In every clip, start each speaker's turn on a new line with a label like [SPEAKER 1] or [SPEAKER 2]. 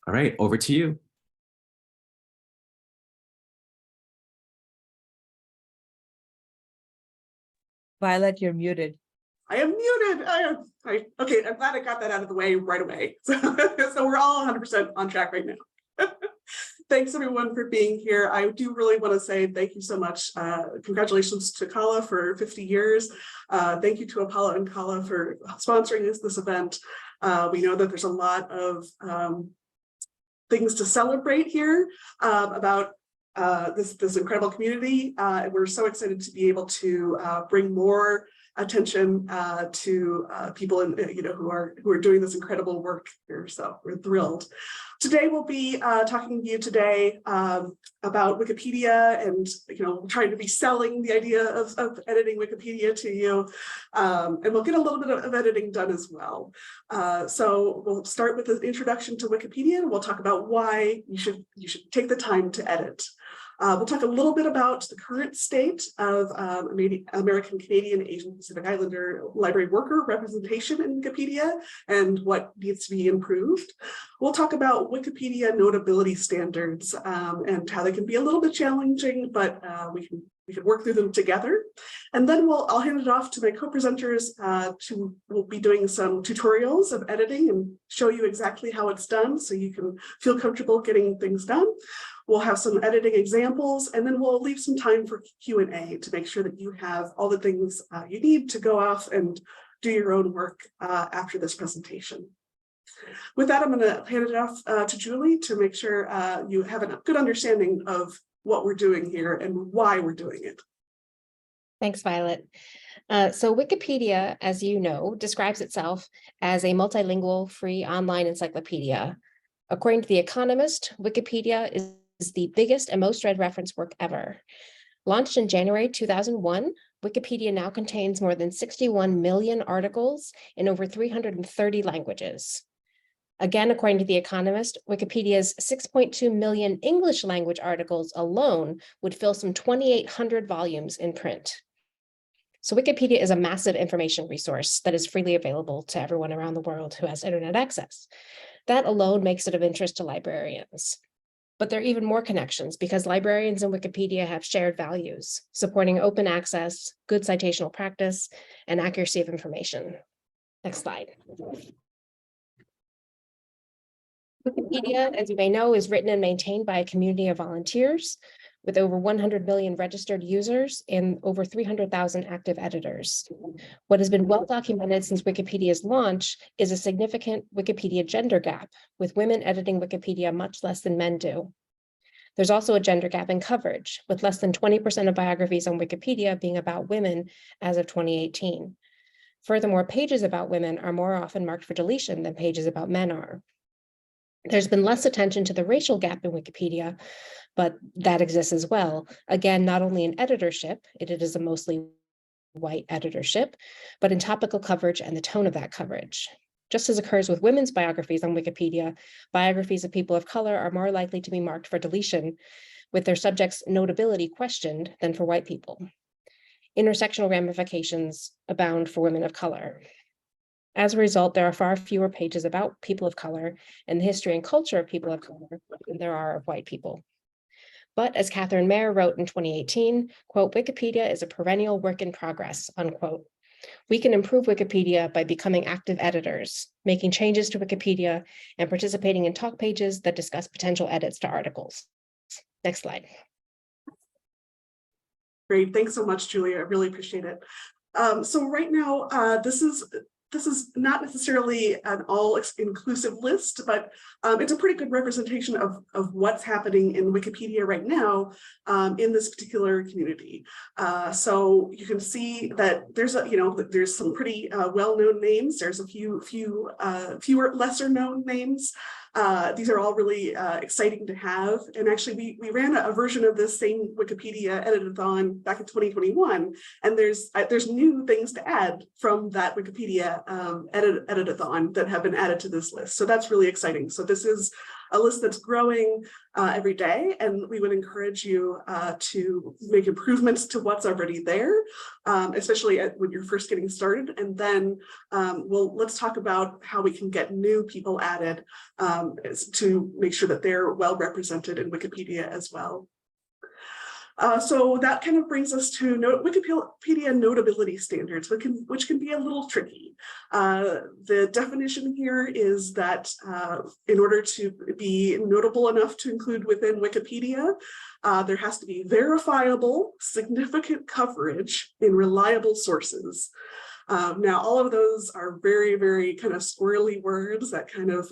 [SPEAKER 1] All right, over to you.
[SPEAKER 2] Violet, you're muted.
[SPEAKER 3] I am muted. Okay, I'm glad I got that out of the way right away. So we're all 100% on track right now. Thanks everyone for being here. I do really want to say thank you so much. Congratulations to CALA for 50 years. Thank you to APALA and CALA for sponsoring this event. We know that there's a lot of things to celebrate here about this incredible community. We're so excited to be able to bring more attention to people who are doing this incredible work here. So we're thrilled. Today we'll be talking to you today about Wikipedia and trying to be selling the idea of editing Wikipedia to you, and we'll get a little bit of editing done as well. So we'll start with an introduction to Wikipedia, and we'll talk about why you should take the time to edit. We'll talk a little bit about the current state of American, Canadian, Asian Pacific Islander library worker representation in Wikipedia and what needs to be improved. We'll talk about Wikipedia notability standards and how they can be a little bit challenging, but we can work through them together. And then I'll hand it off to my co-presenters we'll be doing some tutorials of editing and show you exactly how it's done so you can feel comfortable getting things done. We'll have some editing examples, and then we'll leave some time for Q&A to make sure that you have all the things you need to go off and do your own work after this presentation. With that, I'm going to hand it off to Julie to make sure you have a good understanding of what we're doing here and why we're doing it.
[SPEAKER 4] Thanks, Violet. So Wikipedia, as you know, describes itself as a multilingual free online encyclopedia. According to The Economist, Wikipedia is the biggest and most read reference work ever. Launched in January 2001, Wikipedia now contains more than 61 million articles in over 330 languages. Again, according to The Economist, Wikipedia's 6.2 million English language articles alone would fill some 2,800 volumes in print. So Wikipedia is a massive information resource that is freely available to everyone around the world who has internet access. That alone makes it of interest to librarians. But there are even more connections because librarians and Wikipedia have shared values, supporting open access, good citational practice, and accuracy of information. Next slide. Wikipedia, as you may know, is written and maintained by a community of volunteers with over 100 million registered users and over 300,000 active editors. What has been well documented since Wikipedia's launch is a significant Wikipedia gender gap, with women editing Wikipedia much less than men do. There's also a gender gap in coverage, with less than 20% of biographies on Wikipedia being about women as of 2018. Furthermore, pages about women are more often marked for deletion than pages about men are. There's been less attention to the racial gap in Wikipedia, but that exists as well. Again, not only in editorship, it is a mostly white editorship, but in topical coverage and the tone of that coverage. Just as occurs with women's biographies on Wikipedia, biographies of people of color are more likely to be marked for deletion, with their subject's notability questioned than for white people. Intersectional ramifications abound for women of color. As a result, there are far fewer pages about people of color and the history and culture of people of color than there are of white people. But as Catherine Mayer wrote in 2018, quote, Wikipedia is a perennial work in progress, unquote. We can improve Wikipedia by becoming active editors, making changes to Wikipedia, and participating in talk pages that discuss potential edits to articles. Next slide.
[SPEAKER 3] Great, thanks so much, Julia. I really appreciate it. So right now, this is not necessarily an all-inclusive list, but it's a pretty good representation of what's happening in Wikipedia right now in this particular community. So you can see that there's some pretty well-known names. There's a fewer lesser-known names. These are all really exciting to have. And actually, we ran a version of this same Wikipedia-edit-athon back in 2021, and there's new things to add from that Wikipedia edit-athon that have been added to this list. So that's really exciting. So this is a list that's growing every day, and we would encourage you to make improvements to what's already there, especially when you're first getting started. And then let's talk about how we can get new people added to make sure that they're well represented in Wikipedia as well. So that kind of brings us to Wikipedia notability standards, which can be a little tricky. The definition here is that in order to be notable enough to include within Wikipedia, there has to be verifiable, significant coverage in reliable sources. Now, all of those are very, very kind of squirrely words that kind of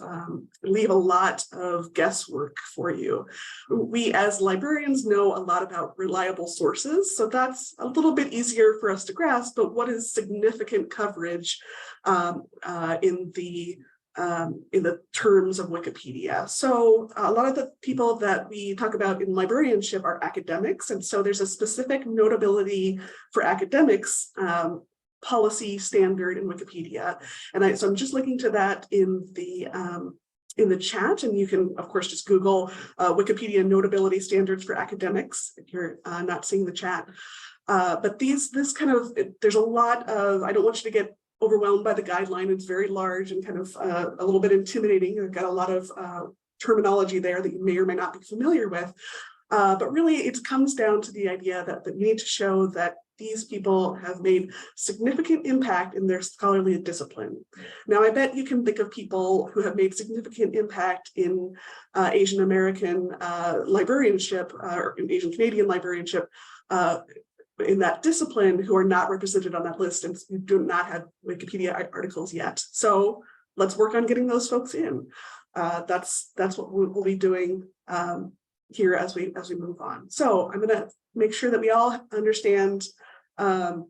[SPEAKER 3] leave a lot of guesswork for you. We as librarians know a lot about reliable sources, so that's a little bit easier for us to grasp, but what is significant coverage in the terms of Wikipedia? So a lot of the people that we talk about in librarianship are academics, and so there's a specific notability for academics policy standard in Wikipedia. And so I'm just linking to that in the chat, and you can of course just Google Wikipedia notability standards for academics if you're not seeing the chat. But there's a lot of, I don't want you to get overwhelmed by the guideline. It's very large and kind of a little bit intimidating. I've got a lot of terminology there that you may or may not be familiar with. But really it comes down to the idea that you need to show that these people have made significant impact in their scholarly discipline. Now, I bet you can think of people who have made significant impact in Asian American librarianship or in Asian Canadian librarianship in that discipline who are not represented on that list and do not have Wikipedia articles yet. So let's work on getting those folks in. That's what we'll be doing here as we move on. So I'm going to make sure that we all understand the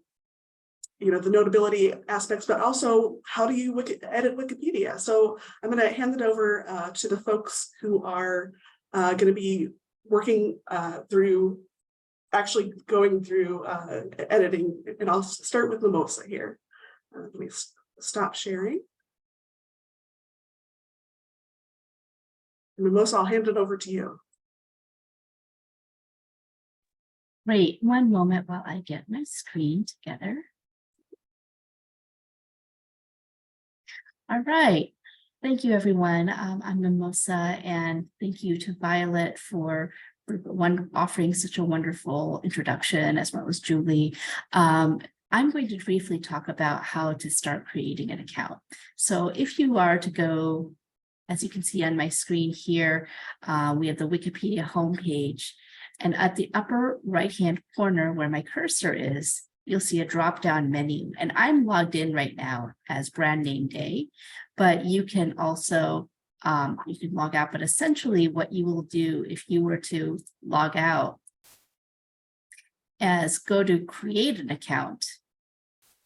[SPEAKER 3] notability aspects, but also how do you edit Wikipedia? So I'm going to hand it over to the folks who are going to be working going through editing, and I'll start with Mimosa here. Let me stop sharing. And Mimosa, I'll hand it over to you.
[SPEAKER 1] Wait one moment while I get my screen together. All right. Thank you, everyone. I'm Mimosa, and thank you to Violet for offering such a wonderful introduction, as well as Julie. I'm going to briefly talk about how to start creating an account. So if you are to go, as you can see on my screen here, we have the Wikipedia homepage. And at the upper right-hand corner where my cursor is, you'll see a drop-down menu. And I'm logged in right now as brand name day, but you can also, you can log out. But essentially what you will do if you were to log out is go to create an account.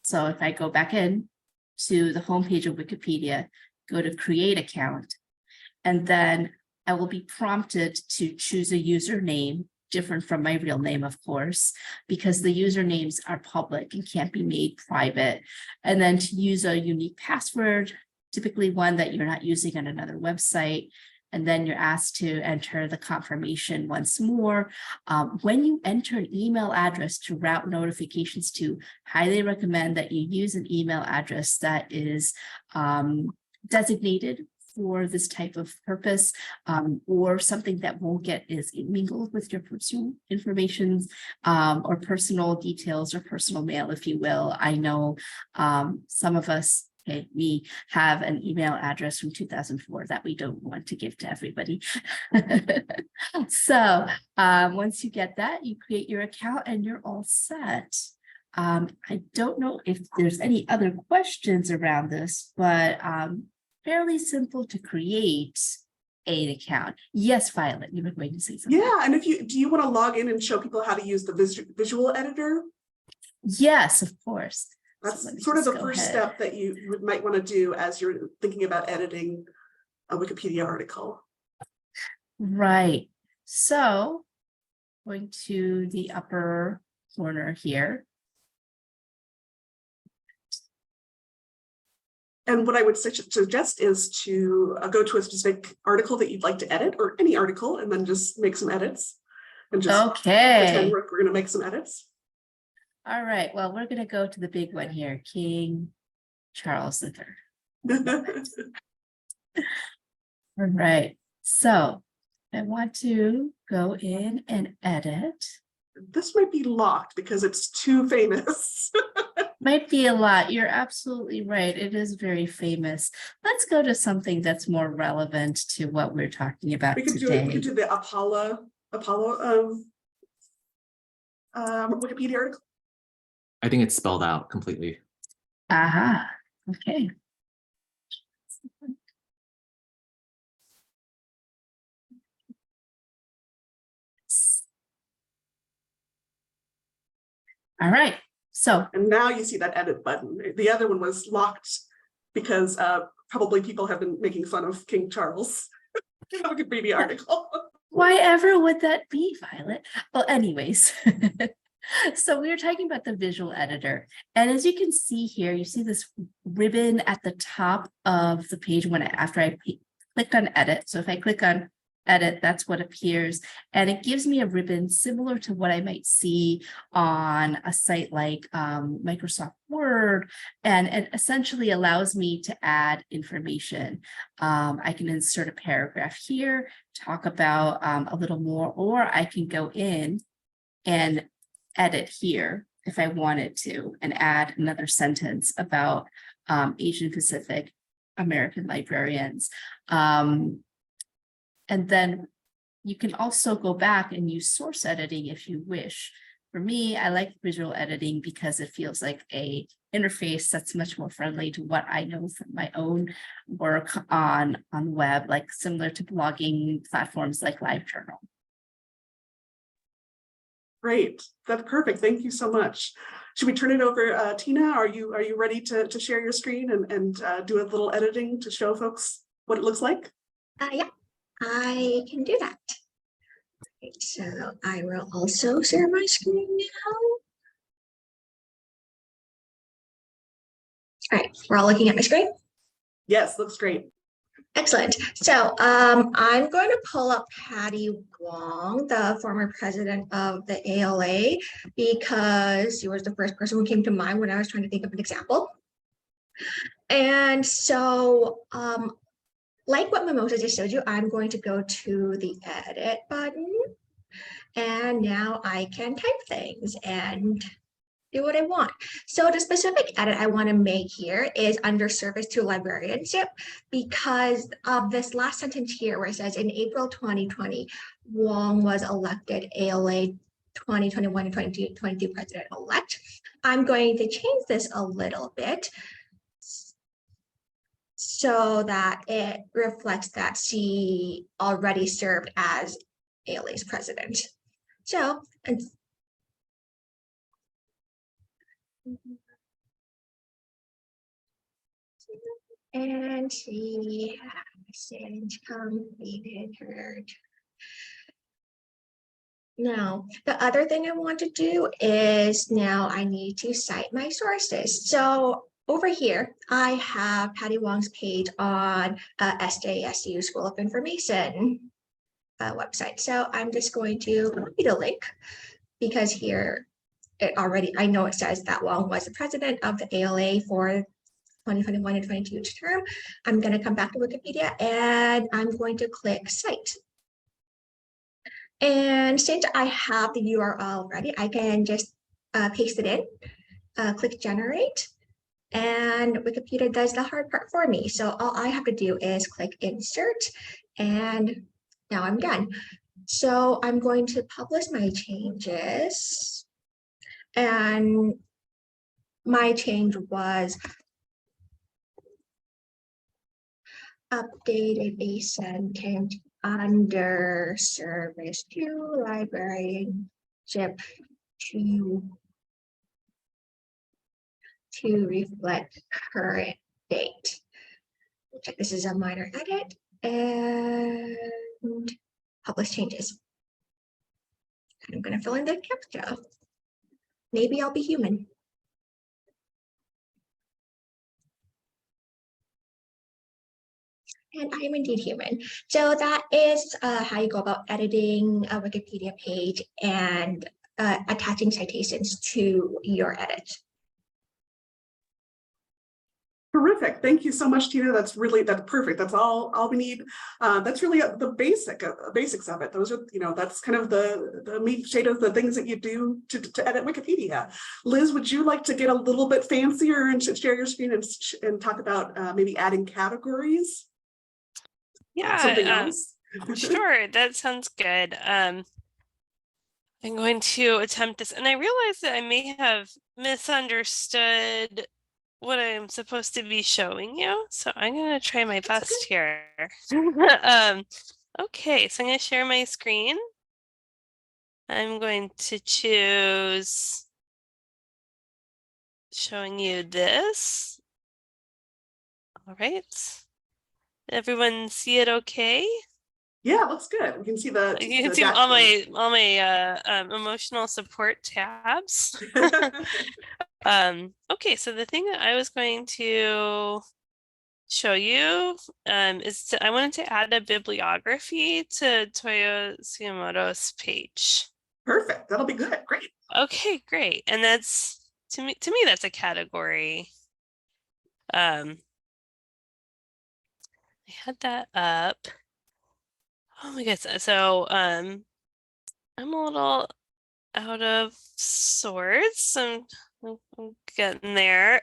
[SPEAKER 1] So if I go back in to the homepage of Wikipedia, go to create account, and then I will be prompted to choose a username different from my real name, of course, because the usernames are public and can't be made private. And then to use a unique password, typically one that you're not using on another website. And then you're asked to enter the confirmation once more. When you enter an email address to route notifications to, highly recommend that you use an email address that is designated for this type of purpose, or something that won't get is mingled with your personal information or personal details or personal mail, if you will. I know some of us, we have an email address from 2004 that we don't want to give to everybody. So once you get that, you create your account and you're all set. I don't know if there's any other questions around this, but fairly simple to create an account. Yes, Violet, you were going to say something.
[SPEAKER 3] Yeah, and do you want to log in and show people how to use the visual editor?
[SPEAKER 1] Yes, of course.
[SPEAKER 3] That's
[SPEAKER 1] so
[SPEAKER 3] sort of the first step that you might want to do as you're thinking about editing a Wikipedia article.
[SPEAKER 1] Right. So going to the upper corner here.
[SPEAKER 3] And what I would suggest is to go to a specific article that you'd like to edit, or any article, and then just make some edits. And just pretend we're going to make some edits.
[SPEAKER 1] All right. Well, we're going to go to the big one here, King Charles III. All right. So I want to go in and edit.
[SPEAKER 3] This might be locked because it's too famous.
[SPEAKER 1] Might be a lot. You're absolutely right. It is very famous. Let's go to something that's more relevant to what we're talking about today.
[SPEAKER 3] We could do the APALA Wikipedia article.
[SPEAKER 5] I think it's spelled out completely.
[SPEAKER 1] Aha. Okay. All right. So,
[SPEAKER 3] and now you see that edit button. The other one was locked because probably people have been making fun of King Charles in the Wikipedia article.
[SPEAKER 1] why ever would that be, Violet? Well, anyways, so we were talking about the visual editor. And as you can see here, you see this ribbon at the top of the page after I clicked on edit. So if I click on edit, that's what appears. And it gives me a ribbon similar to what I might see on a site like Microsoft Word. And it essentially allows me to add information. I can insert a paragraph here, talk about a little more, or I can go in and edit here if I wanted to and add another sentence about Asian Pacific American librarians. And then you can also go back and use source editing if you wish. For me, I like visual editing because it feels like a interface that's much more friendly to what I know from my own work on web, like similar to blogging platforms like LiveJournal.
[SPEAKER 3] Great, that's perfect. Thank you so much. Should we turn it over, Tina? Are you ready to share your screen and do a little editing to show folks what it looks like?
[SPEAKER 6] Yeah, I can do that. Right, so I will also share my screen now. All right, we're all looking at my screen.
[SPEAKER 3] Yes, looks great.
[SPEAKER 6] Excellent. So I'm going to pull up Patty Wong, the former president of the ALA, because she was the first person who came to mind when I was trying to think of an example. And so like what Mimosa just showed you, I'm going to go to the edit button, and now I can type things and do what I want. So the specific edit I want to make here is under service to librarianship, because of this last sentence here where it says in April 2020, Wong was elected ALA 2021 and 2022 president-elect. I'm going to change this a little bit so that it reflects that she already served as ALA's president. So, and she hasn't completed her term. Now, the other thing I want to do is now I need to cite my sources. So over here, I have Patty Wong's page on SJSU School of Information website. So I'm just going to copy the link because here it already, I know it says that Wong was the president of the ALA for 2021 and 22 term. I'm going to come back to Wikipedia and I'm going to click cite. And since I have the URL already, I can just paste it in, click generate, and Wikipedia does the hard part for me. So all I have to do is click insert, and now I'm done. So I'm going to publish my changes, and my change was updated a sentence under service to librarianship to reflect current date. This is a minor edit and publish changes. I'm going to fill in the captcha. Maybe I'll be human. And I am indeed human. So that is how you go about editing a Wikipedia page and attaching citations to your edit.
[SPEAKER 3] Terrific. Thank you so much, Tina. That's perfect. That's all we need. That's really the basics of it. Those are, that's kind of the meat and potatoes, the things that you do to edit Wikipedia. Liz, would you like to get a little bit fancier and share your screen and talk about maybe adding categories?
[SPEAKER 7] Yeah,
[SPEAKER 3] something else?
[SPEAKER 7] sure. That sounds good. I'm going to attempt this, and I realize that I may have misunderstood what I'm supposed to be showing you, so I'm going to try my best here. Okay, so I'm going to share my screen. I'm going to choose showing you this. All right. Everyone see it okay?
[SPEAKER 3] Yeah, looks good. We can see the
[SPEAKER 7] You can
[SPEAKER 3] the
[SPEAKER 7] see all
[SPEAKER 3] dashboard.
[SPEAKER 7] my emotional support tabs. Okay, so the thing that I was going to show you is I wanted to add a bibliography to Toyo Tsukamoto's page.
[SPEAKER 3] Perfect. That'll be good. Great.
[SPEAKER 7] Okay, great. And that's to me that's a category. I had that up. Oh my goodness. So I'm a little out of sorts. I'm getting there.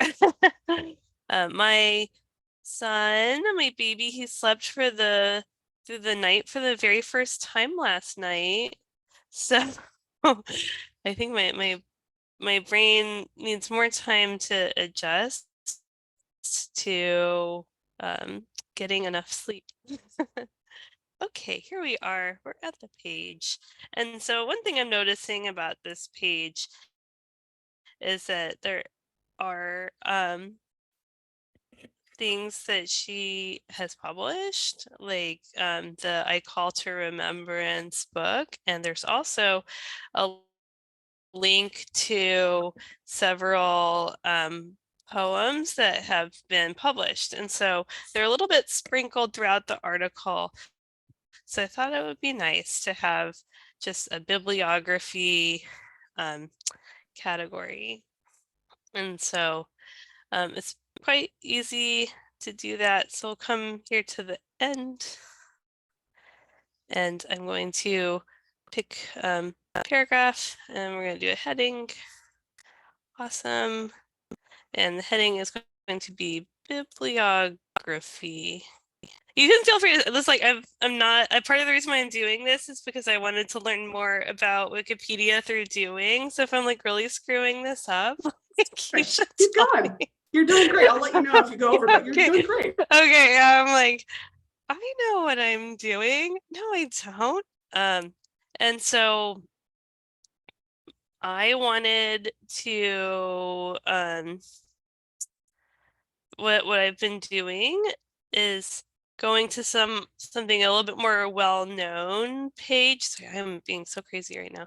[SPEAKER 7] My son, my baby, he slept through the night for the very first time last night. So I think my brain needs more time to adjust to getting enough sleep. Okay, here we are. We're at the page. And so one thing I'm noticing about this page is that there are things that she has published, like the I Call to Remembrance book, and there's also a link to several poems that have been published. And so they're a little bit sprinkled throughout the article. So I thought it would be nice to have just a bibliography category. And so it's quite easy to do that. So we'll come here to the end. And I'm going to pick a paragraph, and we're going to do a heading. Awesome. And the heading is going to be bibliography. You can feel free to, it's like I'm not, part of the reason why I'm doing this is because I wanted to learn more about Wikipedia through doing. So if I'm like really screwing this up, you should
[SPEAKER 3] Keep
[SPEAKER 7] tell
[SPEAKER 3] going.
[SPEAKER 7] me.
[SPEAKER 3] You're doing great. I'll let you know if you go over, but you're
[SPEAKER 7] Okay.
[SPEAKER 3] doing great.
[SPEAKER 7] Okay, I'm like, I know what I'm doing. No, I don't. And so I wanted to what I've been doing is going to something a little bit more well-known page. Sorry, I'm being so crazy right now.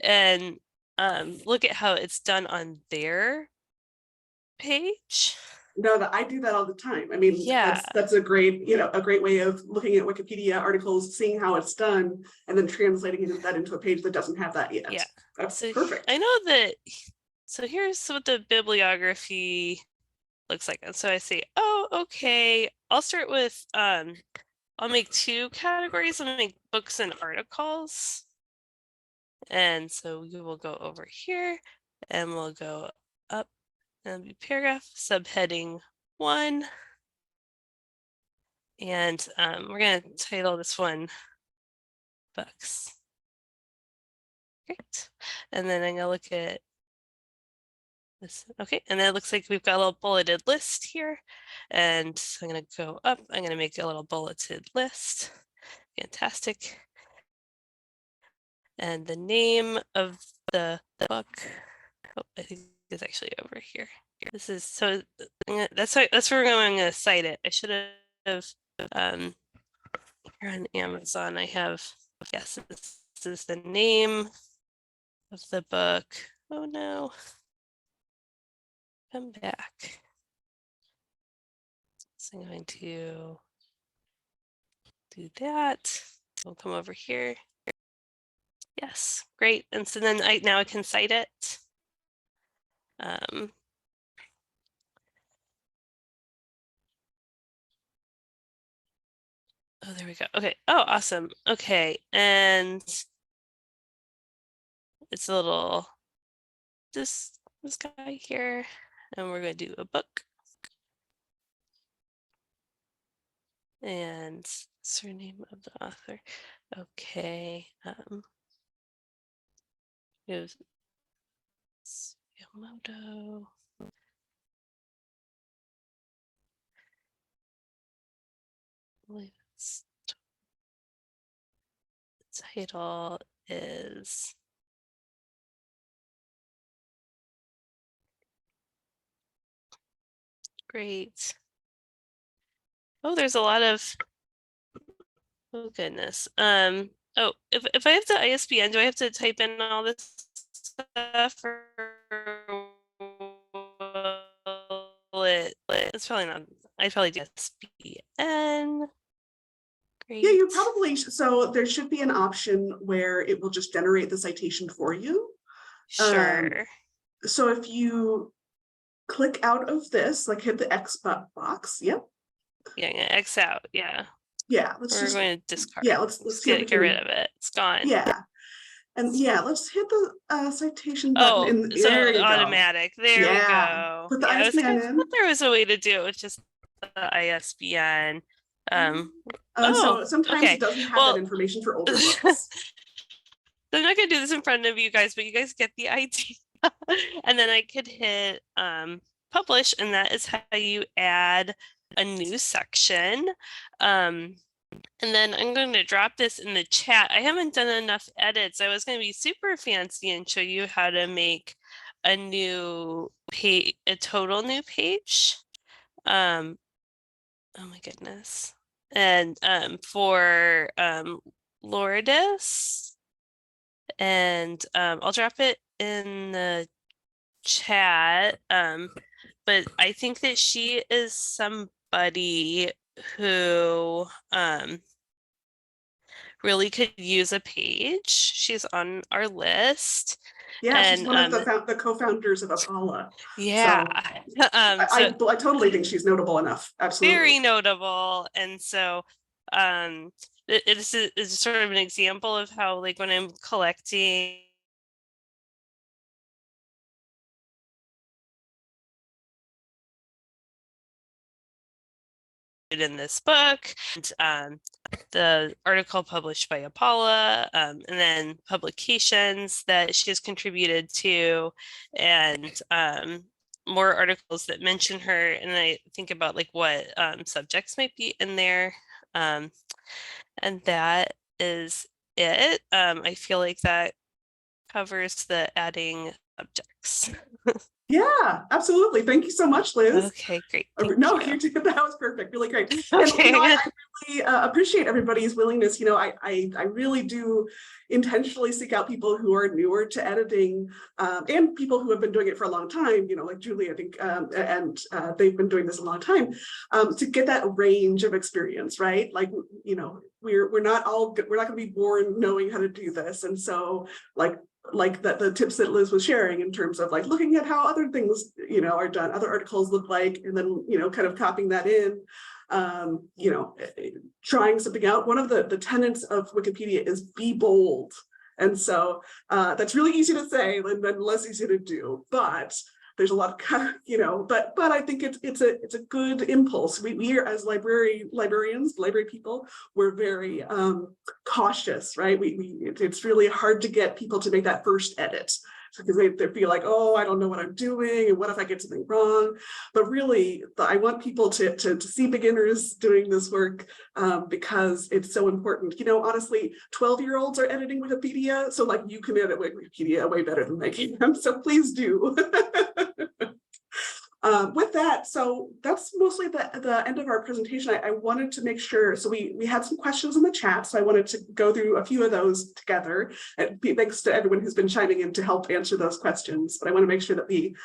[SPEAKER 7] And look at how it's done on their page.
[SPEAKER 3] No, that I do that all the time. I mean,
[SPEAKER 7] Yeah.
[SPEAKER 3] that's a great, a great way of looking at Wikipedia articles, seeing how it's done, and then translating that into a page that doesn't have that yet.
[SPEAKER 7] Yeah.
[SPEAKER 3] That's
[SPEAKER 7] So
[SPEAKER 3] perfect.
[SPEAKER 7] I know that. So here's what the bibliography looks like. And so I say, oh, okay, I'll start with I'll make two categories. I'll make books and articles. And so we will go over here and we'll go up and be paragraph subheading 1. And we're going to title this one books. Great. And then I'm going to look at this. Okay. And then it looks like we've got a little bulleted list here. And so I'm going to go up. I'm going to make a little bulleted list. Fantastic. And the name of the book, oh, I think is actually over here. This is so that's where I'm going to cite it. I should have here on Amazon. I have, yes, this is the name of the book. Oh no, come back. So I'm going to do that. We'll come over here. Yes, great. And so then now I can cite it. Oh, there we go. Okay. Oh, awesome. Okay. And it's a little, this guy here, and we're going to do a book. And surname of the author. Okay. It was Yamamoto. The title is great. Oh, there's a lot of, oh goodness. Oh, if I have the ISBN, do I have to type in all this stuff, or will it's probably not, I probably do ISBN. Great.
[SPEAKER 3] Yeah, you probably, so there should be an option where it will just generate the citation for you.
[SPEAKER 7] Sure.
[SPEAKER 3] So if you click out of this, like hit the X box, yep.
[SPEAKER 7] Yeah, I'm gonna X out, yeah.
[SPEAKER 3] Yeah,
[SPEAKER 7] We're going to discard.
[SPEAKER 3] Yeah, let's
[SPEAKER 7] get rid of it. It's gone.
[SPEAKER 3] Yeah. And yeah, let's hit the citation button.
[SPEAKER 7] Oh, so
[SPEAKER 3] there you
[SPEAKER 7] automatic.
[SPEAKER 3] go.
[SPEAKER 7] There we go.
[SPEAKER 3] Put the
[SPEAKER 7] yeah,
[SPEAKER 3] ISBN
[SPEAKER 7] I
[SPEAKER 3] in.
[SPEAKER 7] thought there was a way to do it with just the ISBN.
[SPEAKER 3] So sometimes it doesn't have that information for older books.
[SPEAKER 7] I'm not gonna do this in front of you guys, but you guys get the idea. And then I could hit publish, and that is how you add a new section. And then I'm going to drop this in the chat. I haven't done enough edits. I was going to be super fancy and show you how to make a new page, a total new page. Oh my goodness. And for Lourdes, and I'll drop it in the chat. But I think that she is somebody who really could use a page. She's on our list.
[SPEAKER 3] Yeah, and, she's one of the co-founders of APALA.
[SPEAKER 7] Yeah.
[SPEAKER 3] So, I totally think she's notable enough. Absolutely.
[SPEAKER 7] Very notable. And so it's sort of an example of how, like, when I'm collecting in this book, and the article published by APALA, and then publications that she has contributed to, and more articles that mention her. And I think about like what subjects might be in there, and that is it. I feel like that covers the adding subjects.
[SPEAKER 3] Yeah, absolutely. Thank you so much, Liz.
[SPEAKER 7] Okay, great.
[SPEAKER 3] No, you did. That was perfect. Really great.
[SPEAKER 7] Okay.
[SPEAKER 3] And, I really appreciate everybody's willingness. I really do intentionally seek out people who are newer to editing, and people who have been doing it for a long time, like Julie, I think, and they've been doing this a long time, to get that range of experience, right? Like, we're not going to be born knowing how to do this. And so like the tips that Liz was sharing in terms of like looking at how other things, are done, other articles look like, and then, kind of copying that in, trying something out. One of the tenets of Wikipedia is be bold. And so that's really easy to say and then less easy to do, but there's a lot of, but I think it's a good impulse. We are, as librarians, library people, we're very cautious, right? It's really hard to get people to make that first edit because they feel like, oh, I don't know what I'm doing, and what if I get something wrong? But really, I want people to see beginners doing this work because it's so important. Honestly, 12-year-olds are editing Wikipedia, so like you can edit Wikipedia way better than they can. So please do. With that, so that's mostly the end of our presentation. I wanted to make sure, so we had some questions in the chat, so I wanted to go through a few of those together. And thanks to everyone who's been chiming in to help answer those questions. But I want to make sure that we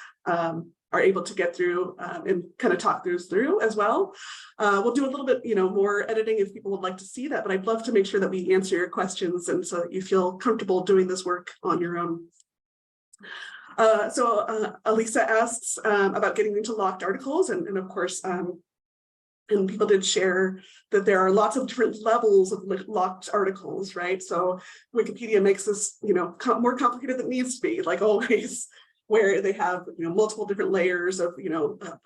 [SPEAKER 3] are able to get through and kind of talk through as well. We'll do a little bit, more editing if people would like to see that, but I'd love to make sure that we answer your questions and so that you feel comfortable doing this work on your own. Elisa asks about getting into locked articles, and of course, and people did share that there are lots of different levels of locked articles, right? So Wikipedia makes this, more complicated than it needs to be, like always, where they have, multiple different layers of,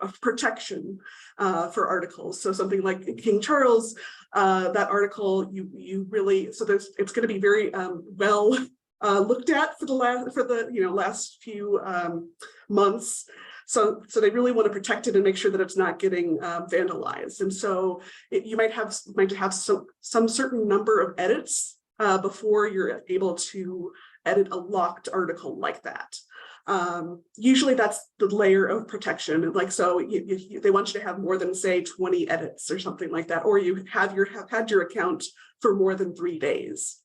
[SPEAKER 3] of protection for articles. So something like King Charles, that article, you really, so it's going to be very well looked at for the last few months. So they really want to protect it and make sure that it's not getting vandalized. And so you might have some certain number of edits before you're able to edit a locked article like that. Usually that's the layer of protection. And like, so they want you to have more than, say, 20 edits or something like that, or you have had your account for more than 3 days.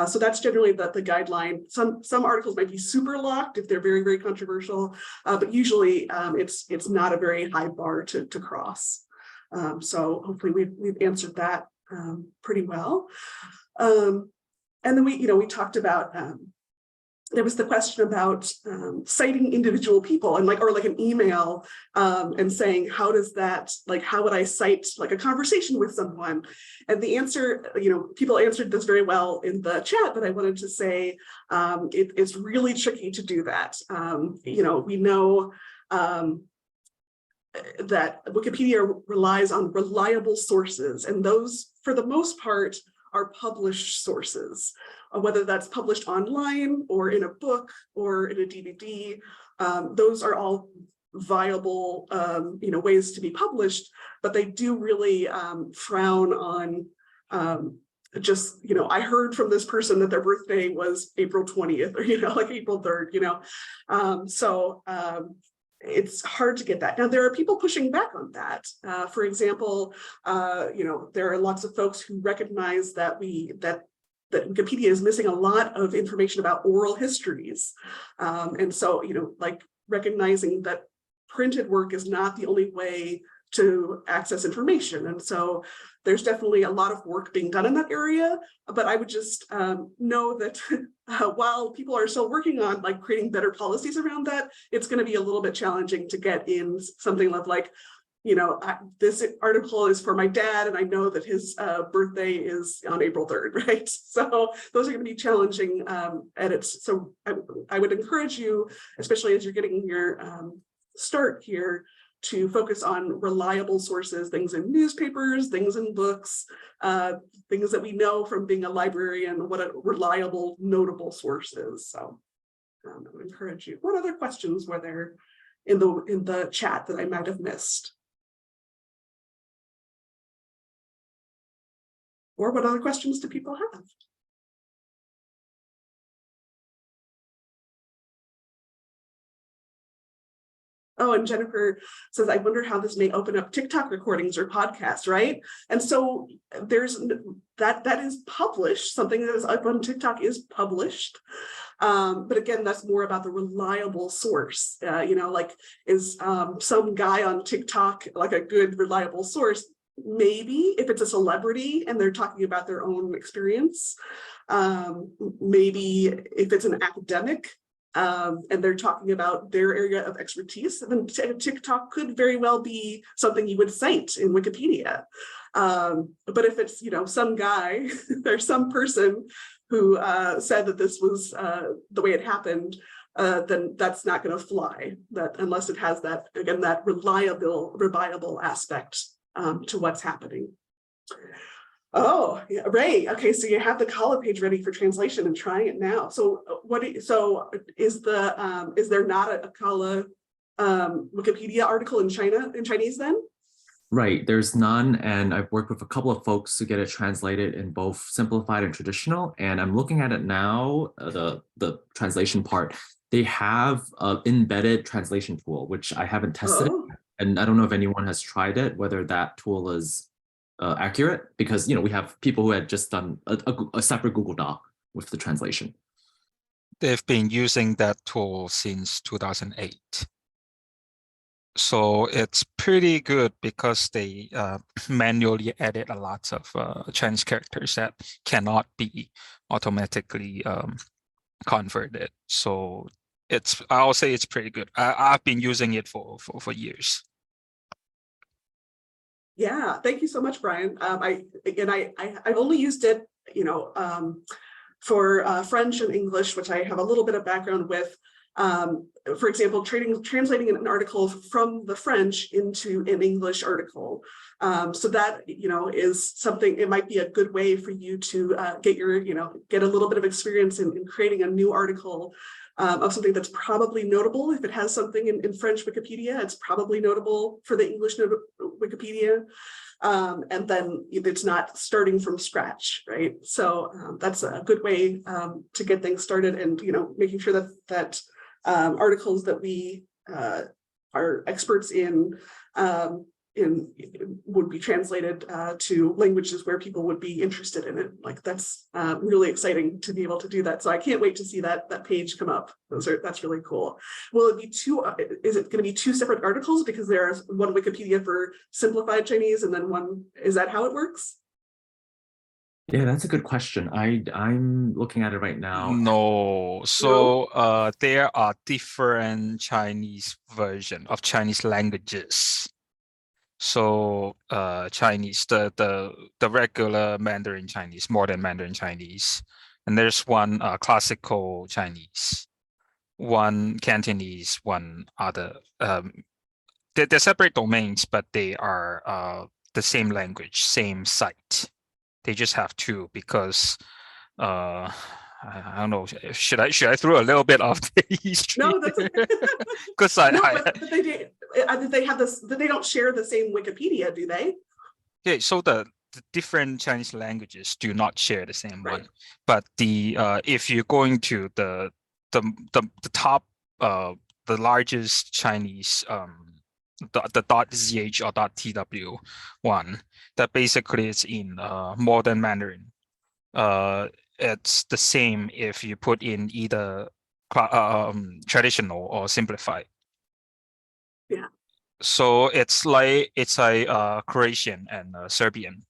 [SPEAKER 3] So that's generally the guideline. Some articles might be super locked if they're very, very controversial, but usually it's not a very high bar to cross. So hopefully we've answered that pretty well. And then we talked about there was the question about citing individual people and like an email and saying, how does that, how would I cite like a conversation with someone? And the answer, people answered this very well in the chat, but I wanted to say it's really tricky to do that. We know that Wikipedia relies on reliable sources, and those, for the most part, are published sources, whether that's published online or in a book or in a DVD. Those are all viable, ways to be published, but they do really frown on just, I heard from this person that their birthday was April 20th or, like April 3rd, so it's hard to get that. Now, there are people pushing back on that. For example, there are lots of folks who recognize that that Wikipedia is missing a lot of information about oral histories. And so, like recognizing that printed work is not the only way to access information. And so there's definitely a lot of work being done in that area, but I would just know that while people are still working on creating better policies around that, it's going to be a little bit challenging to get in something like, this article is for my dad and I know that his birthday is on April 3rd, right? So those are going to be challenging edits. So I would encourage you, especially as you're getting your start here, to focus on reliable sources, things in newspapers, things in books, things that we know from being a librarian, what a reliable, notable source is. So I would encourage you. What other questions were there in the chat that I might have missed? Or what other questions do people have? Oh, and Jennifer says, I wonder how this may open up TikTok recordings or podcasts, right? And so there's that is published. Something that is up on TikTok is published. But again, that's more about the reliable source. Is some guy on TikTok like a good, reliable source? Maybe if it's a celebrity and they're talking about their own experience. Maybe if it's an academic, and they're talking about their area of expertise, then TikTok could very well be something you would cite in Wikipedia. But if it's, some guy or some person who said that this was the way it happened, then that's not going to fly. That unless it has that, again, that reliable aspect to what's happening. Oh, yeah, right. Okay, so you have the CALA page ready for translation and trying it now. So is there not a CALA Wikipedia article in Chinese then?
[SPEAKER 5] Right, there's none, and I've worked with a couple of folks to get it translated in both simplified and traditional, and I'm looking at it now, the translation part. They have an embedded translation tool, which I haven't tested, and I don't know if anyone has tried it, whether that tool is accurate, because we have people who had just done a separate Google Doc with the translation.
[SPEAKER 8] They've been using that tool since 2008. So it's pretty good because they manually edit a lot of Chinese characters that cannot be automatically converted. So I'll say it's pretty good. I've been using it for years.
[SPEAKER 3] Yeah, thank you so much, Brian. I've only used it, for French and English, which I have a little bit of background with. For example, translating an article from the French into an English article. So that, is something, it might be a good way for you to get a little bit of experience in creating a new article of something that's probably notable. If it has something in French Wikipedia, it's probably notable for the English Wikipedia. And then it's not starting from scratch, right? So that's a good way to get things started, and making sure that articles that we are experts in would be translated to languages where people would be interested in it. Like that's really exciting to be able to do that. So I can't wait to see that page come up. That's really cool. Will it be is it going to be two separate articles, because there's one Wikipedia for simplified Chinese and then one, is that how it works?
[SPEAKER 5] Yeah, that's a good question. I'm looking at it right now.
[SPEAKER 8] No, so there are different Chinese version of Chinese languages. So Chinese, the regular Mandarin Chinese, modern Mandarin Chinese, and there's one classical Chinese, one Cantonese, one other. They're separate domains, but they are the same language, same site. They just have two because I don't know. Should I throw a little bit of the history?
[SPEAKER 3] No, that's okay.
[SPEAKER 8] Because
[SPEAKER 3] but they have this. They don't share the same Wikipedia, do they?
[SPEAKER 8] Okay, so the different Chinese languages do not share the same
[SPEAKER 3] Right.
[SPEAKER 8] one, but if you're going to the top the largest Chinese the .zh or .tw one, that basically is in modern Mandarin. It's the same if you put in either traditional or simplified.
[SPEAKER 3] Yeah.
[SPEAKER 8] So it's like Croatian and Serbian.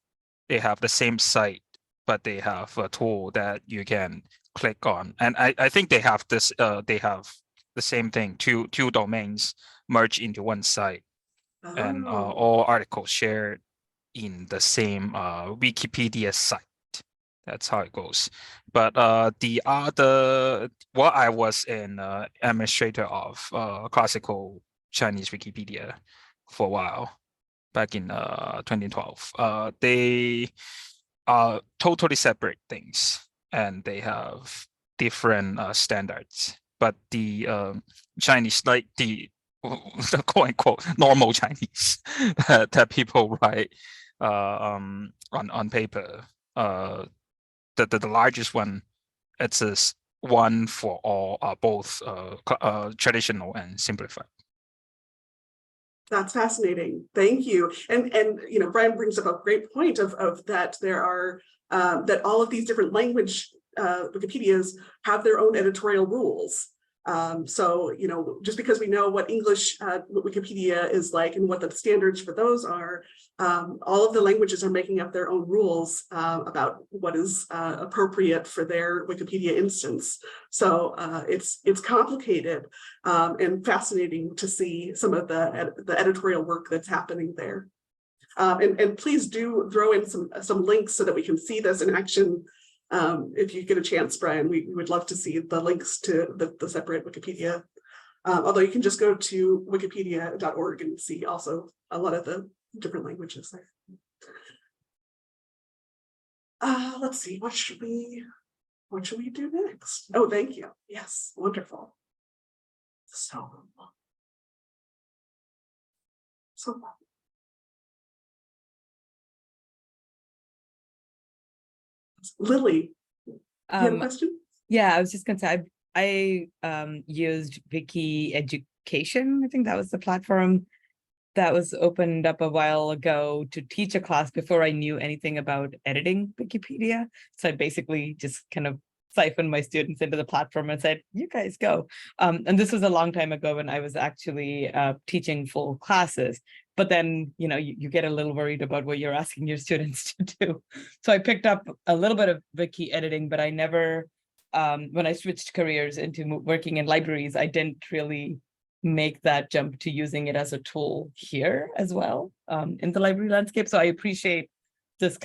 [SPEAKER 8] They have the same site, but they have a tool that you can click on. And I think they have this. They have the same thing. Two domains merge into one site, and all articles shared in the same Wikipedia site. That's how it goes. But the other, what I was an administrator of classical Chinese Wikipedia for a while, back in 2012. They are totally separate things, and they have different standards. But the Chinese, like the quote unquote normal Chinese that people write on paper, the largest one, it's a one for all, both traditional and simplified.
[SPEAKER 3] That's fascinating. Thank you. And Brian brings up a great point of that there are that all of these different language Wikipedias have their own editorial rules. So just because we know what English Wikipedia is like and what the standards for those are, all of the languages are making up their own rules about what is appropriate for their Wikipedia instance. So it's complicated and fascinating to see some of the editorial work that's happening there. And please do throw in some links so that we can see this in action. If you get a chance, Brian, we would love to see the links to the separate Wikipedia. Although you can just go to Wikipedia.org and see also a lot of the different languages there. Let's see, what should we do next? Oh, thank you. Yes, wonderful. So Lily, you have a question?
[SPEAKER 2] Yeah, I was just gonna say I used Wiki-Education. I think that was the platform that was opened up a while ago to teach a class before I knew anything about editing Wikipedia. So I basically just kind of siphoned my students into the platform and said, you guys go. And this was a long time ago when I was actually teaching full classes. But then, you know, you get a little worried about what you're asking your students to do. So I picked up a little bit of wiki editing, but I never, when I switched careers into working in libraries, I didn't really make that jump to using it as a tool here as well in the library landscape. So I appreciate this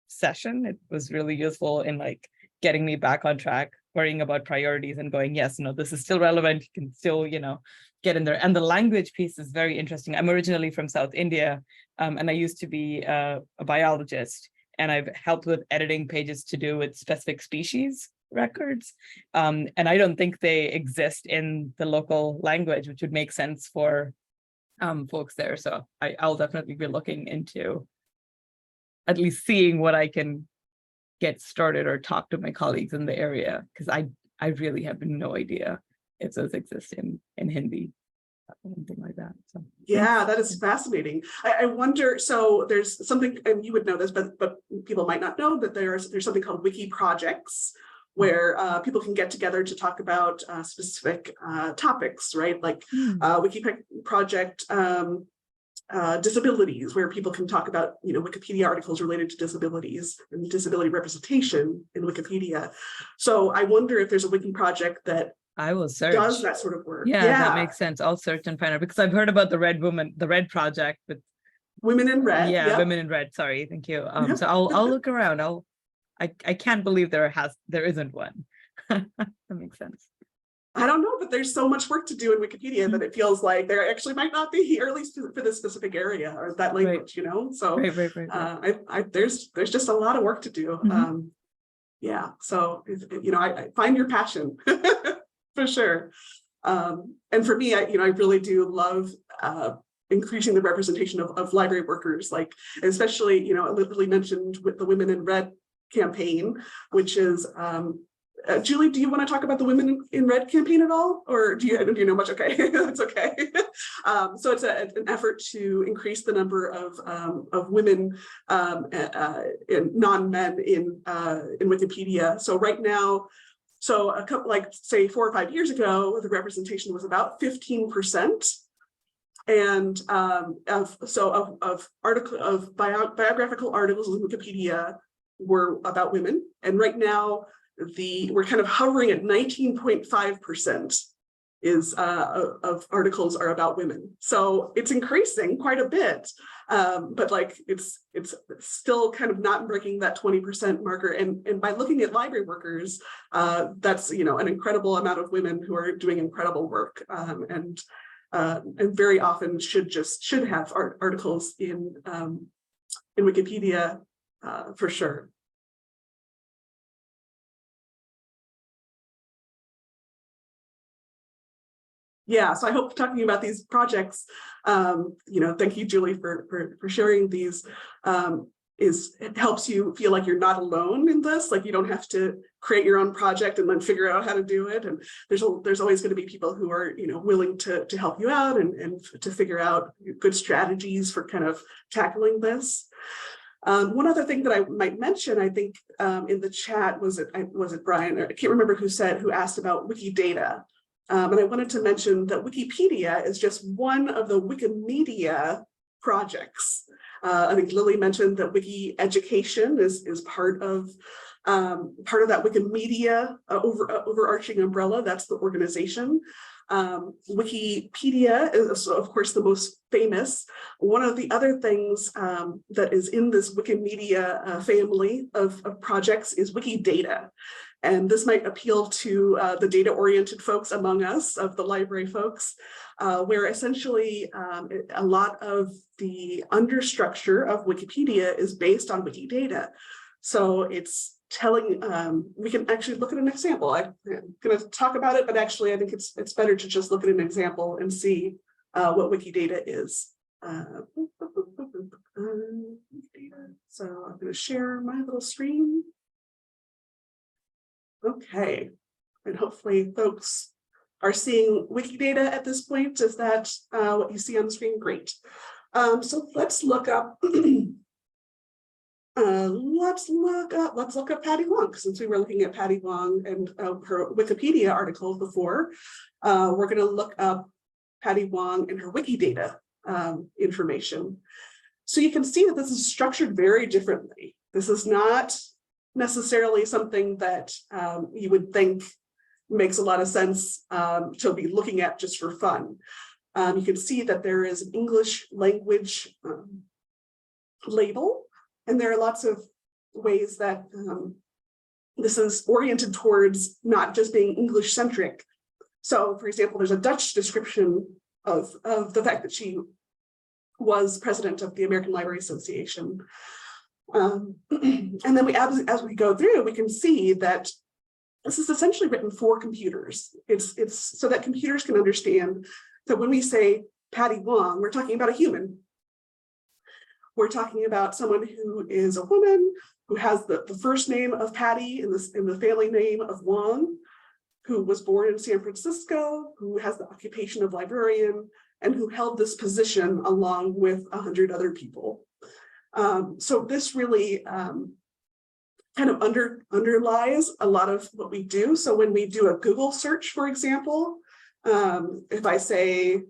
[SPEAKER 2] session. It was really useful in like getting me back on track, worrying about priorities and going, yes, no, this is still relevant. You can still, you know, get in there. And the language piece is very interesting. I'm originally from South India, and I used to be a biologist, and I've helped with editing pages to do with specific species records. And I don't think they exist in the local language, which would make sense for folks there. So I'll definitely be looking into at least seeing what I can get started or talk to my colleagues in the area, because I really have no idea if those exist in Hindi, anything like that. So
[SPEAKER 3] yeah, that is fascinating. I wonder, so there's something, and you would know this, but people might not know that there's something called wiki projects, where people can get together to talk about specific topics, right? Like wiki project disabilities, where people can talk about, you know, Wikipedia articles related to disabilities and disability representation in Wikipedia. So I wonder if there's a wiki project that
[SPEAKER 2] I will search.
[SPEAKER 3] Does that sort of work?
[SPEAKER 2] Yeah, that makes sense. I'll search and find out, because I've heard about the Red project, but
[SPEAKER 3] Women in Red.
[SPEAKER 2] yeah,
[SPEAKER 3] yep.
[SPEAKER 2] Women in Red. Sorry, thank you.
[SPEAKER 3] Yep.
[SPEAKER 2] So I'll look around. I can't believe there isn't one. That makes sense.
[SPEAKER 3] I don't know, but there's so much work to do in Wikipedia that it feels like there actually might not be, or at least for this specific area or that language, right. You know. So
[SPEAKER 2] right.
[SPEAKER 3] There's just a lot of work to do. Yeah. So you know, I find your passion for sure. And for me, I really do love increasing the representation of library workers, like especially, you know, Lily mentioned with the Women in Red campaign, which is Julie, do you want to talk about the Women in Red campaign at all, or do you know much? Okay, that's okay. So it's an effort to increase the number of women and non-men in Wikipedia. So right now, so a couple, like say 4 or 5 years ago, the representation was about 15%. And biographical articles in Wikipedia were about women, and right now we're kind of hovering at 19.5% is of articles are about women. So it's increasing quite a bit, but like it's still kind of not breaking that 20% marker. And by looking at library workers, that's, you know, an incredible amount of women who are doing incredible work, and very often should have articles in Wikipedia for sure. Yeah, so I hope talking about these projects, you know, thank you, Julie, for sharing these, it helps you feel like you're not alone in this. Like you don't have to create your own project and then figure out how to do it. And there's always going to be people who are, you know, willing to help you out and to figure out good strategies for kind of tackling this. One other thing that I might mention, I think in the chat, was it Brian? I can't remember who asked about Wikidata. And I wanted to mention that Wikipedia is just one of the Wikimedia projects. I think Lily mentioned that Wiki Education is part of that Wikimedia overarching umbrella. That's the organization. Wikipedia is, of course, the most famous. One of the other things that is in this Wikimedia family of projects is Wikidata. And this might appeal to the data-oriented folks among us, of the library folks, where essentially a lot of the understructure of Wikipedia is based on Wikidata. So it's telling, we can actually look at an example. I'm going to talk about it, but actually I think it's better to just look at an example and see what Wikidata is. So I'm going to share my little screen. Okay, and hopefully folks are seeing Wikidata at this point. Is that what you see on the screen? Great. So let's look up Let's look up Patty Wong, since we were looking at Patty Wong and her Wikipedia article before. We're going to look up Patty Wong and her Wikidata information. So you can see that this is structured very differently. This is not necessarily something that you would think makes a lot of sense to be looking at just for fun. You can see that there is an English language label, and there are lots of ways that this is oriented towards not just being English centric. So, for example, there's a Dutch description of the fact that she was president of the American Library Association. And then as we go through, we can see that this is essentially written for computers. It's so that computers can understand that when we say Patty Wong, we're talking about a human. We're talking about someone who is a woman, who has the first name of Patty in the family name of Wong, who was born in San Francisco, who has the occupation of librarian, and who held this position along with 100 other people. So this really kind of underlies a lot of what we do. So when we do a Google search, for example, if I say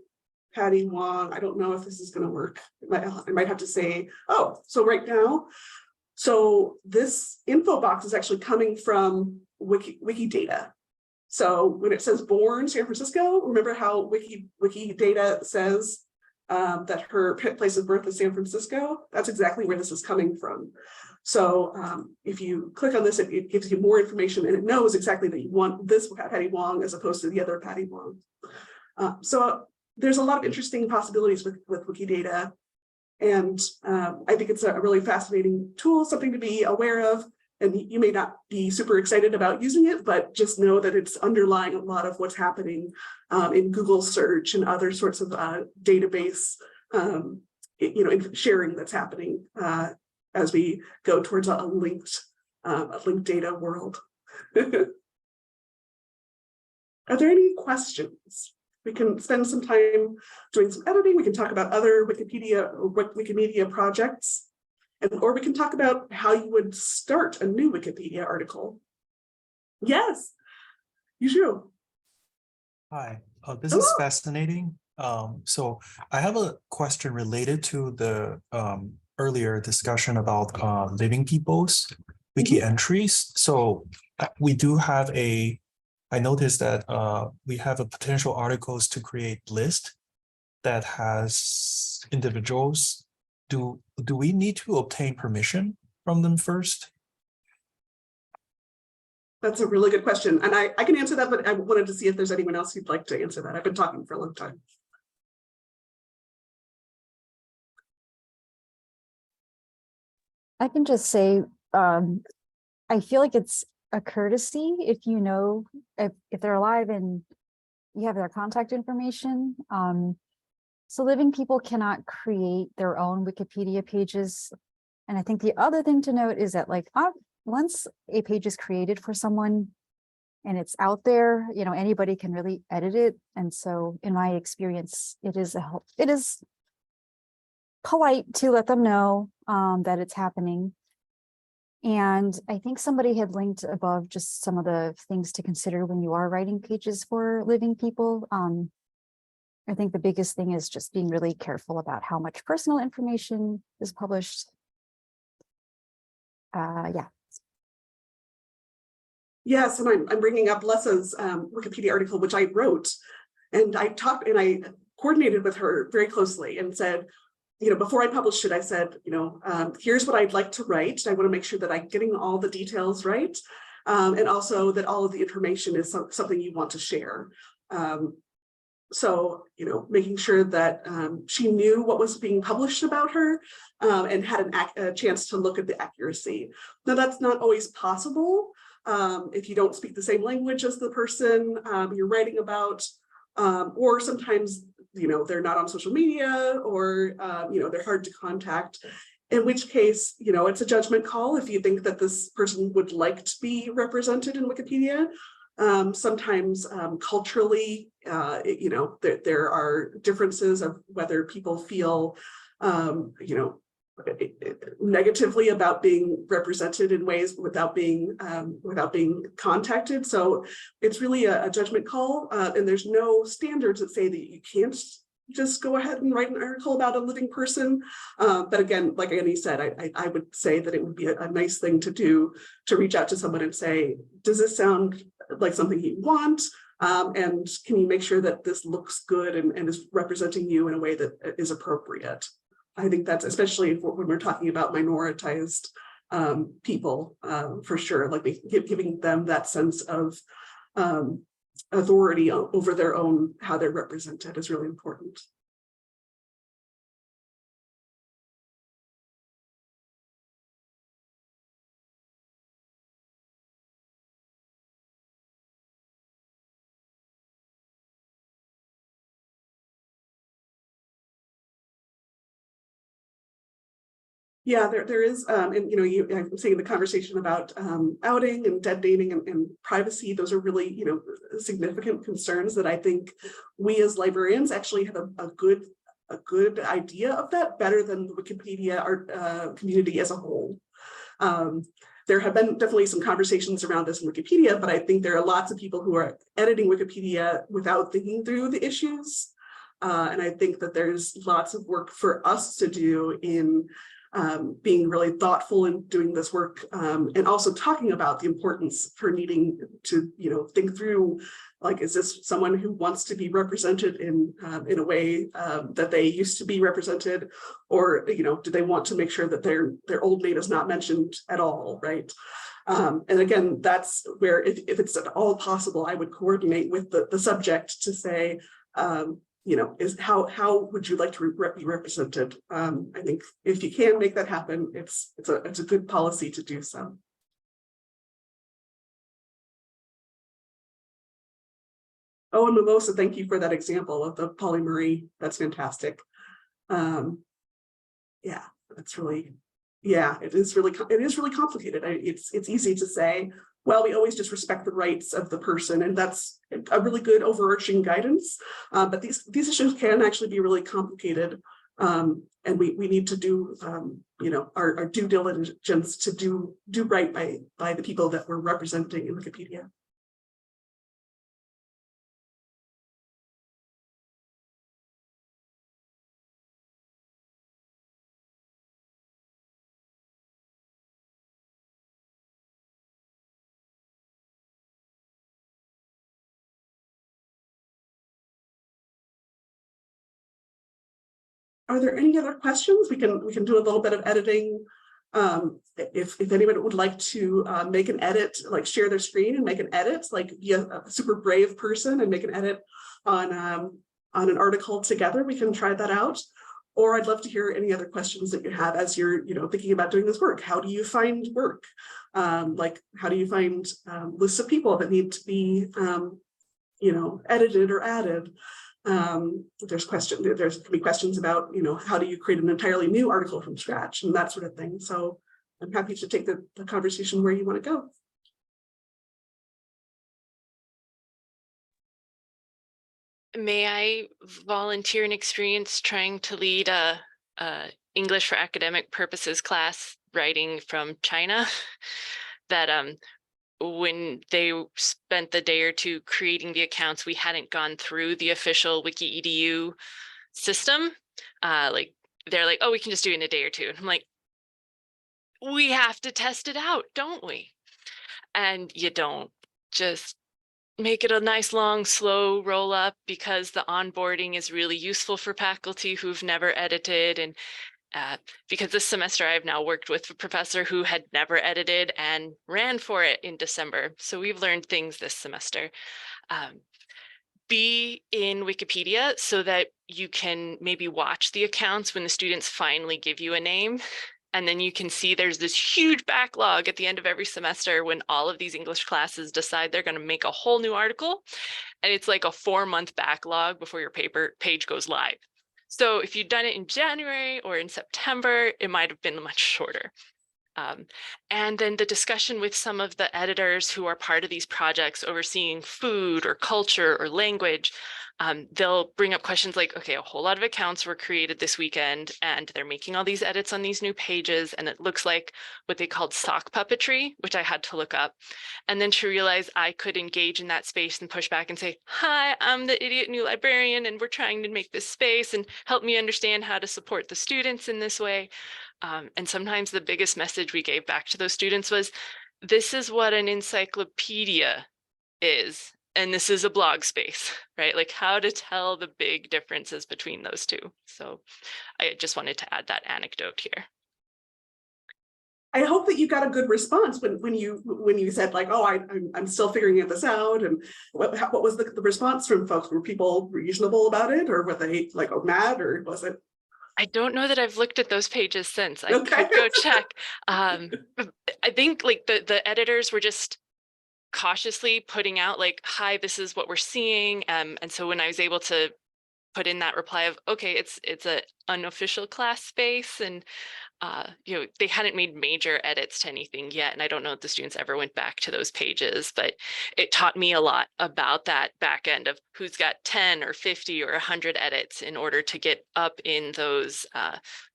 [SPEAKER 3] Patty Wong, I don't know if this is going to work. I might have to say, oh, so right now, so this info box is actually coming from Wikidata. So when it says born San Francisco, remember how Wikidata says that her place of birth is San Francisco? That's exactly where this is coming from. So if you click on this, it gives you more information, and it knows exactly that you want this Patty Wong as opposed to the other Patty Wong. So there's a lot of interesting possibilities with Wikidata. And I think it's a really fascinating tool, something to be aware of. And you may not be super excited about using it, but just know that it's underlying a lot of what's happening in Google search and other sorts of database, sharing that's happening as we go towards a linked data world. Are there any questions? We can spend some time doing some editing. We can talk about other Wikimedia projects, or we can talk about how you would start a new Wikipedia article. Yes, you should.
[SPEAKER 9] Hi, this is fascinating. So I have a question related to the earlier discussion about living people's wiki entries. So we do have I noticed that we have a potential articles to create list that has individuals. Do we need to obtain permission from them first?
[SPEAKER 3] That's a really good question. And I can answer that, but I wanted to see if there's anyone else who'd like to answer that. I've been talking for a long time.
[SPEAKER 10] I can just say, I feel like it's a courtesy if you know if they're alive and you have their contact information. So living people cannot create their own Wikipedia pages. And I think the other thing to note is that once a page is created for someone and it's out there, anybody can really edit it. And so in my experience, it is polite to let them know that it's happening. And I think somebody had linked above just some of the things to consider when you are writing pages for living people. I think the biggest thing is just being really careful about how much personal information is published. Yeah.
[SPEAKER 3] Yes, and I'm bringing up Lesa's Wikipedia article, which I wrote, and I coordinated with her very closely and said, before I published it, I said, here's what I'd like to write. I want to make sure that I'm getting all the details right, and also that all of the information is something you want to share. So, making sure that she knew what was being published about her and had a chance to look at the accuracy. Now, that's not always possible if you don't speak the same language as the person you're writing about, or sometimes they're not on social media, or they're hard to contact, in which case it's a judgment call if you think that this person would like to be represented in Wikipedia. Sometimes culturally there are differences of whether people feel negatively about being represented in ways without being contacted. So it's really a judgment call, and there's no standards that say that you can't just go ahead and write an article about a living person. But again, like Annie said, I would say that it would be a nice thing to do, to reach out to someone and say, does this sound like something you want? And can you make sure that this looks good and is representing you in a way that is appropriate? I think that's especially when we're talking about minoritized people, for sure, like giving them that sense of authority over their own, how they're represented is really important. Yeah, there is, and you know, I'm saying the conversation about outing and dead naming and privacy, those are really, you know, significant concerns that I think we as librarians actually have a good idea of that, better than the Wikipedia art community as a whole. There have been definitely some conversations around this in Wikipedia, but I think there are lots of people who are editing Wikipedia without thinking through the issues. And I think that there's lots of work for us to do in being really thoughtful in doing this work, and also talking about the importance for needing to, you know, think through, like, is this someone who wants to be represented in a way that they used to be represented, or, you know, do they want to make sure that their old name is not mentioned at all, right? And again, that's where, if it's at all possible, I would coordinate with the subject to say, you know, is how would you like to be represented? I think if you can make that happen, it's a good policy to do so. Oh, and Mimosa, thank you for that example of the polymery. That's fantastic. Yeah, that's really, yeah, it is really complicated. It's easy to say, well, we always just respect the rights of the person, and that's a really good overarching guidance. But these issues can actually be really complicated, and we need to do, you know, our due diligence to do right by the people that we're representing in Wikipedia. Are there any other questions? We can do a little bit of editing. If anyone would like to make an edit, like share their screen and make an edit, like be a super brave person and make an edit on an article together, we can try that out. Or I'd love to hear any other questions that you have as you're, you know, thinking about doing this work. How do you find work? Like, how do you find lists of people that need to be, you know, edited or added? There's can be questions about, you know, how do you create an entirely new article from scratch and that sort of thing. So I'm happy to take the conversation where you want to go.
[SPEAKER 11] May I volunteer an experience trying to lead a English for academic purposes class writing from China that when they spent the day or two creating the accounts, we hadn't gone through the official Wiki-edu system. Like, they're like, oh, we can just do it in a day or two. And I'm like, we have to test it out, don't we? And you don't. Just make it a nice, long, slow roll up, because the onboarding is really useful for faculty who've never edited. And because this semester I've now worked with a professor who had never edited and ran for it in December. So we've learned things this semester. Be in Wikipedia so that you can maybe watch the accounts when the students finally give you a name. And then you can see there's this huge backlog at the end of every semester when all of these English classes decide they're going to make a whole new article. And it's like a 4-month backlog before your page goes live. So if you'd done it in January or in September, it might have been much shorter. And then the discussion with some of the editors who are part of these projects overseeing food or culture or language, they'll bring up questions like, okay, a whole lot of accounts were created this weekend and they're making all these edits on these new pages. And it looks like what they called sock puppetry, which I had to look up. And then to realize I could engage in that space and push back and say, hi, I'm the idiot new librarian and we're trying to make this space and help me understand how to support the students in this way. And sometimes the biggest message we gave back to those students was, this is what an encyclopedia is, and this is a blog space, right? Like how to tell the big differences between those two. So I just wanted to add that anecdote here.
[SPEAKER 3] I hope that you got a good response when you said like, oh, I'm still figuring this out. And what was the response from folks? Were people reasonable about it, or were they like, oh, mad, or was it?
[SPEAKER 11] I don't know that I've looked at those pages since. I
[SPEAKER 3] Okay.
[SPEAKER 11] could go check. I think like the editors were just cautiously putting out like, hi, this is what we're seeing. And so when I was able to put in that reply of, okay, it's an unofficial class space, and you know, they hadn't made major edits to anything yet. And I don't know if the students ever went back to those pages, but it taught me a lot about that back end of who's got 10 or 50 or 100 edits in order to get up in those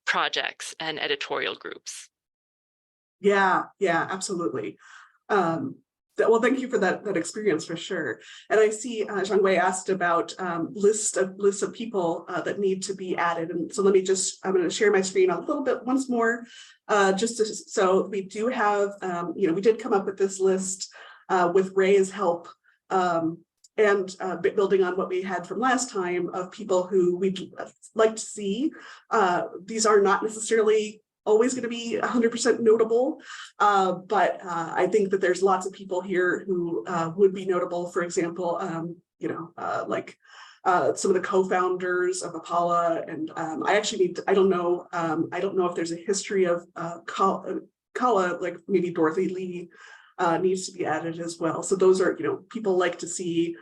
[SPEAKER 11] projects and editorial groups.
[SPEAKER 3] Yeah, absolutely. Well, thank you for that experience for sure. And I see Zhang asked about lists of people that need to be added. And so I'm going to share my screen a little bit once more, so we do have, we did come up with this list with Ray's help, and building on what we had from last time of people who we'd like to see. These are not necessarily always going to be 100% notable, but I think that there's lots of people here who would be notable. For example, like some of the co-founders of APALA, and I don't know if there's a history of CALA, like maybe Dorothy Lee needs to be added as well. So those are, people like to see.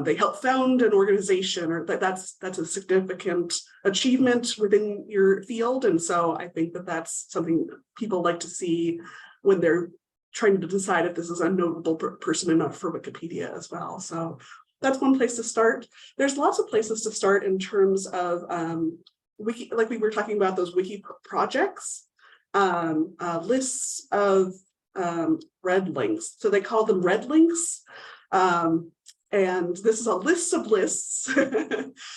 [SPEAKER 3] They help found an organization, or that's a significant achievement within your field. And so I think that that's something people like to see when they're trying to decide if this is a notable person enough for Wikipedia as well. So that's one place to start. There's lots of places to start in terms of wiki, like we were talking about those wiki projects, lists of red links. So they call them red links. And this is a list of lists.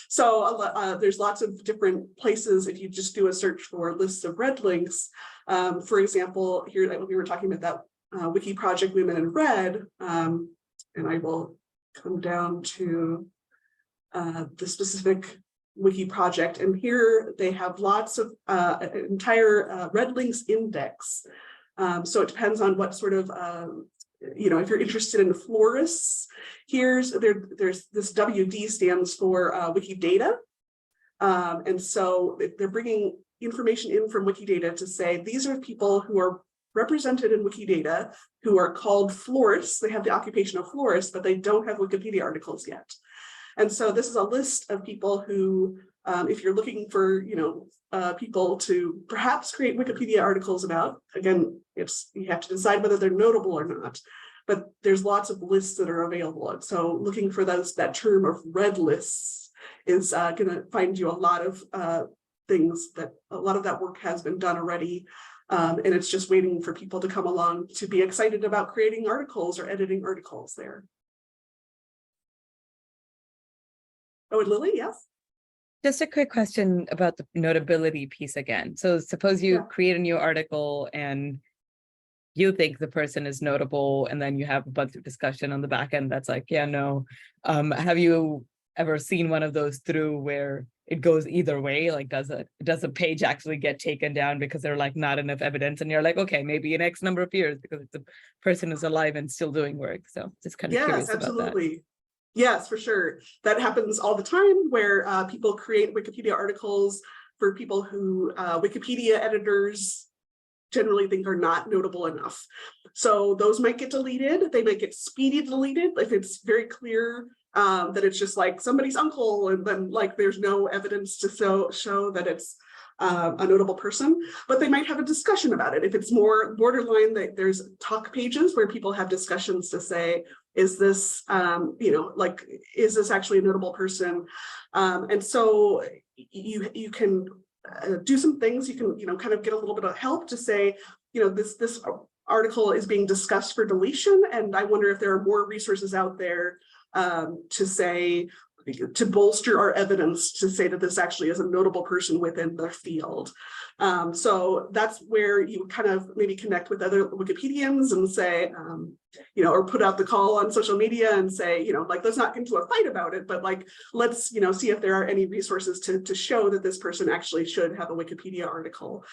[SPEAKER 3] So there's lots of different places if you just do a search for lists of red links. For example, here we were talking about that wiki project Women in Red, and I will come down to the specific wiki project. And here they have lots of an entire red links index. So it depends on what sort of if you're interested in florists, there's this WD stands for Wikidata. And so they're bringing information in from Wikidata to say, these are people who are represented in Wikidata who are called florists. They have the occupation of florists, but they don't have Wikipedia articles yet. And so this is a list of people who, if you're looking for, people to perhaps create Wikipedia articles about, again, you have to decide whether they're notable or not, but there's lots of lists that are available. And so looking for that term of red lists is going to find you a lot of things that a lot of that work has been done already. And it's just waiting for people to come along to be excited about creating articles or editing articles there. Oh, and Lily, yes?
[SPEAKER 2] Just a quick question about the notability piece again. So suppose you create a new article and you think the person is notable, and then you have a bunch of discussion on the back end that's like, yeah, no. Have you ever seen one of those through where it goes either way? Like, does a page actually get taken down because they're like not enough evidence, and you're like, okay, maybe in X number of years because the person is alive and still doing work. So just kind of curious about that.
[SPEAKER 3] Yes, for sure. That happens all the time where people create Wikipedia articles for people who Wikipedia editors generally think are not notable enough. So those might get deleted. They might get speedy deleted if it's very clear that it's just like somebody's uncle, and then like there's no evidence to show that it's a notable person, but they might have a discussion about it. If it's more borderline, that there's talk pages where people have discussions to say, is this, like, is this actually a notable person? And so you can do some things. You can, kind of get a little bit of help to say, this article is being discussed for deletion, and I wonder if there are more resources out there to say, to bolster our evidence to say that this actually is a notable person within the field. So that's where you kind of maybe connect with other Wikipedians and say, or put out the call on social media and say, like, let's not get into a fight about it, but like, let's, see if there are any resources to show that this person actually should have a Wikipedia article.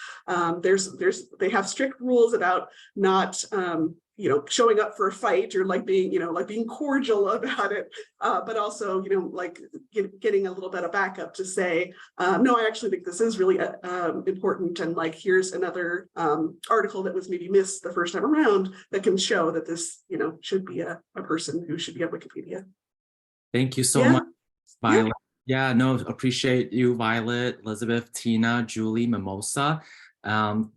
[SPEAKER 3] They have strict rules about not, showing up for a fight or like being cordial about it, but also, like getting a little bit of backup to say, no, I actually think this is really important. And like, here's another article that was maybe missed the first time around that can show that this, should be a person who should be at Wikipedia.
[SPEAKER 5] Thank you so much, Violet. Yeah, no, appreciate you, Violet, Elizabeth, Tina, Julie, Mimosa.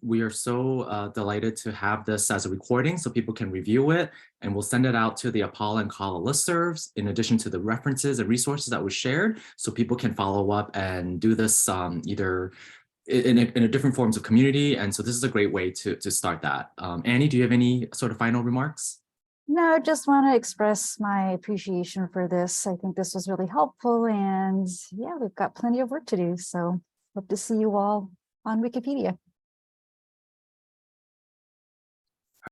[SPEAKER 5] We are so delighted to have this as a recording so people can review it, and we'll send it out to the APALA and CALA listservs in addition to the references and resources that were shared, so people can follow up and do this either in a different forms of community. And so this is a great way to start that. Annie, do you have any sort of final remarks?
[SPEAKER 10] No, just want to express my appreciation for this. I think this was really helpful, and yeah, we've got plenty of work to do. So hope to see you all on Wikipedia.